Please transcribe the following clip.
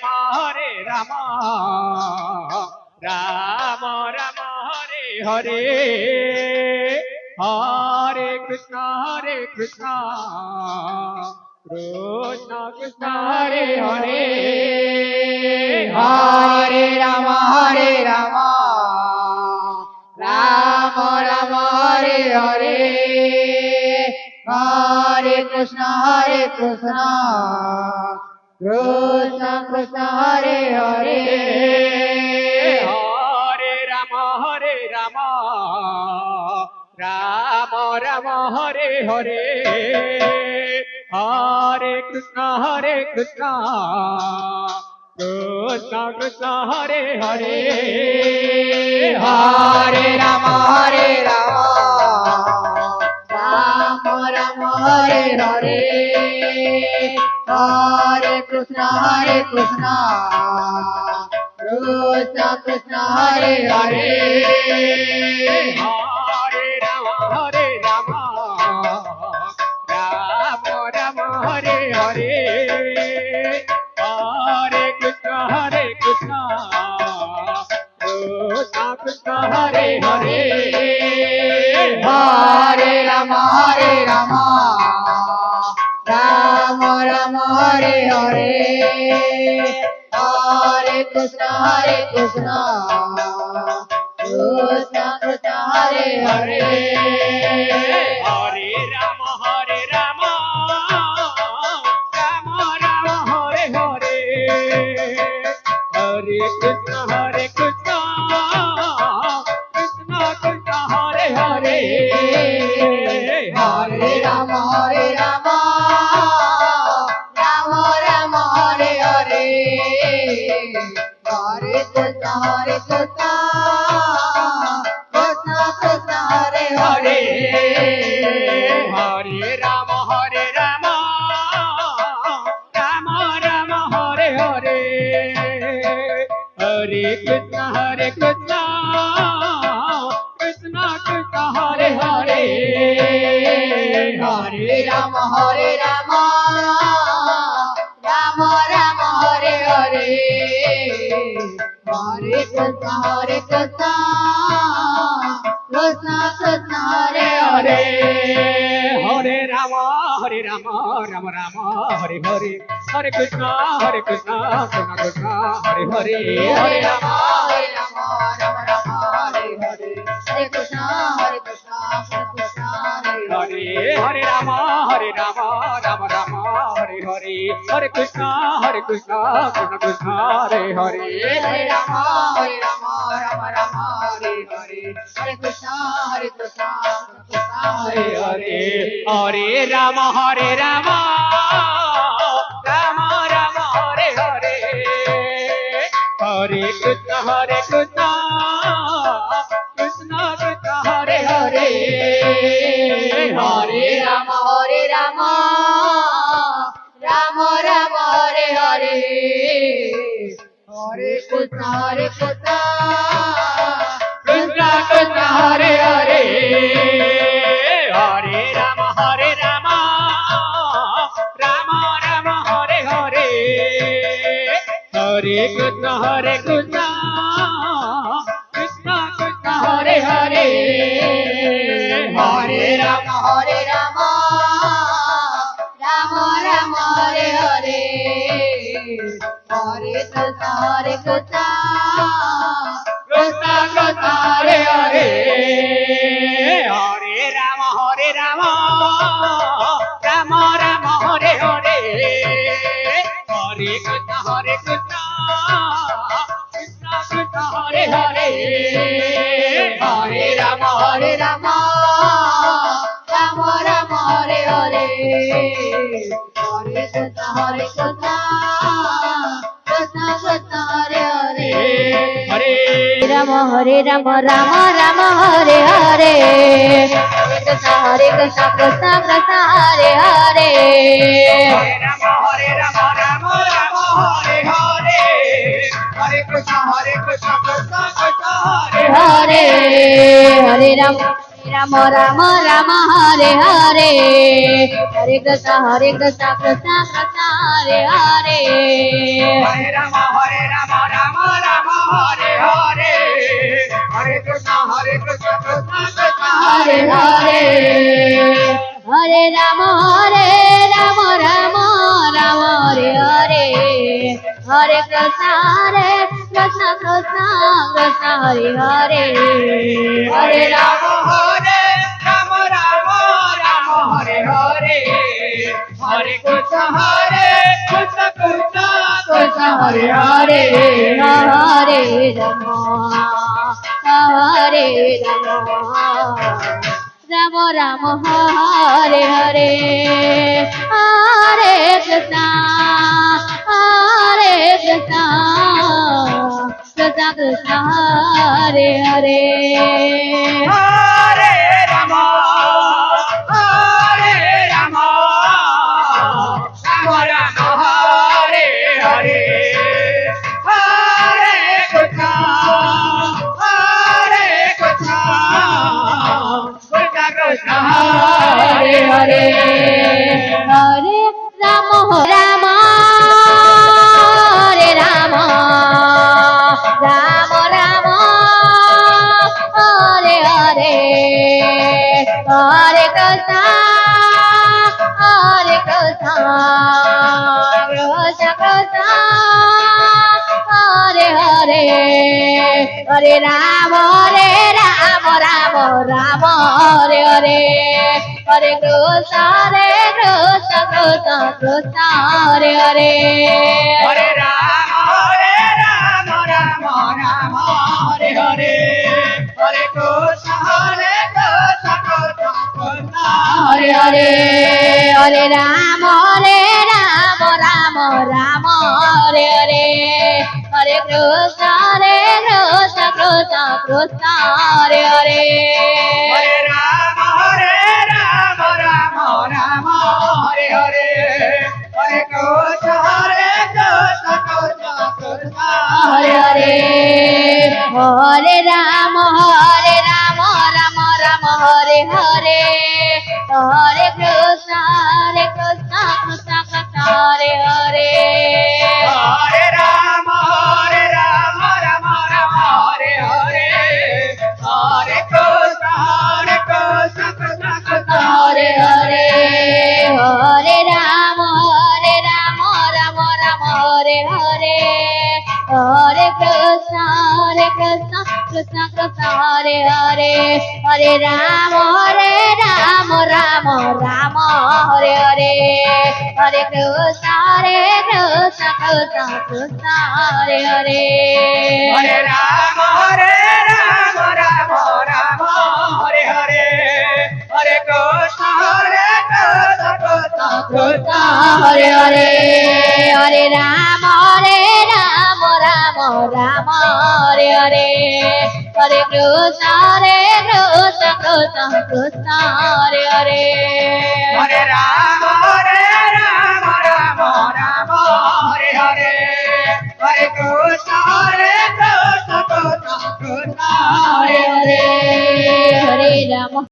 Rama Hare Rama Rama Rama Hare Hare Hare Krishna Krishna Krishna Hare Hare Hare Rama Rama Rama Hare Hare Hare Krishna Krishna Krishna Hare Hare Hare Rama Rama Rama Hare Hare Hare Krishna Krishna Krishna Hare Hare Hare Rama Rama Rama Hare Hare Hare Krishna Krishna Krishna Hare Hare Hare Rama Rama Rama Hare Hare Hare Krishna Krishna Krishna Hare Hare Hare Rama Rama Rama Hare Hare Hare Krishna Krishna Krishna Hare Hare Hare Rama Rama Rama Hare Hare Hare Krishna Krishna Krishna Hare Hare Hare Rama Rama Rama Hare Hare Hare Krishna Krishna Krishna Hare Hare Hare Rama Rama Rama Hare Hare Hare Krishna Krishna Krishna Hare Hare Hare Rama Rama Rama Hare Hare Hare Krishna Krishna Krishna Hare Hare Hare Rama Rama Rama Hare Hare Hare Krishna Krishna Krishna Hare Hare Hare Rama Rama Hare Hare Hare Krishna Krishna Hare Hare Hare Rama Rama Rama Hare Hare Hare Krishna Krishna Krishna Hare Hare Hare Rama Rama Hare Hare Hare Krishna Krishna Hare Hare Hare Rama Rama Rama Hare Hare Hare Krishna Krishna Krishna Hare Hare Hare Rama Rama Hare Hare Hare Krishna Krishna Krishna Hare Hare Hare Rama Rama Rama Hare Hare Hare Krishna Krishna Krishna Hare Hare Hare Rama Rama Hare Hare Hare Krishna Krishna Krishna Hare Hare Hare Rama Rama Rama Hare Hare Hare Krishna Krishna Krishna Hare Hare Hare Rama Rama Hare Hare Hare Krishna Krishna Krishna Hare Hare Hare Rama Rama Hare Hare Hare Krishna Krishna Krishna Hare Hare Hare Rama Rama Hare Hare Hare Krishna Krishna Krishna Hare Hare Hare Rama Rama Hare Hare Hare Krishna Krishna Krishna Hare Hare Hare Rama Hare Hare Rama Rama Hare Hare Hare Krishna Krishna Krishna Hare Hare Hare Rama Hare Hare Hare Krishna Krishna Krishna Hare Hare Hare Rama Hare Rama Rama Hare Hare Hare Krishna Krishna Krishna Hare Hare Hare Rama Hare Rama Rama Rama Hare Hare Hare Krishna Krishna Krishna Hare Hare Hare Rama Rama Hare Rama Rama Rama Hare Hare Hare Krishna Krishna Krishna Hare Hare Hare Rama Rama Rama Hare Hare Hare Krishna Krishna Krishna Hare Hare Hare Rama Rama Rama Hare Hare Hare Krishna Krishna Krishna Hare Hare Hare Rama Rama Hare Hare Hare Krishna Krishna Krishna Hare Hare Hare Rama Rama Hare Hare Hare Krishna Krishna Krishna Hare Hare Hare Rama Rama Hare Hare Hare Krishna Krishna Krishna Hare Hare Hare Rama Rama Hare Hare Hare Krishna Krishna Krishna Hare Hare Hare Rama Rama Hare Hare Hare Krishna Krishna Krishna Hare Hare Hare Rama Rama Hare Hare Hare Krishna Krishna Krishna Hare Hare Hare Rama Rama Hare Hare Hare Krishna Krishna Hare Hare Hare Rama Rama Hare Hare Hare Krishna Krishna Krishna Hare Hare Hare Rama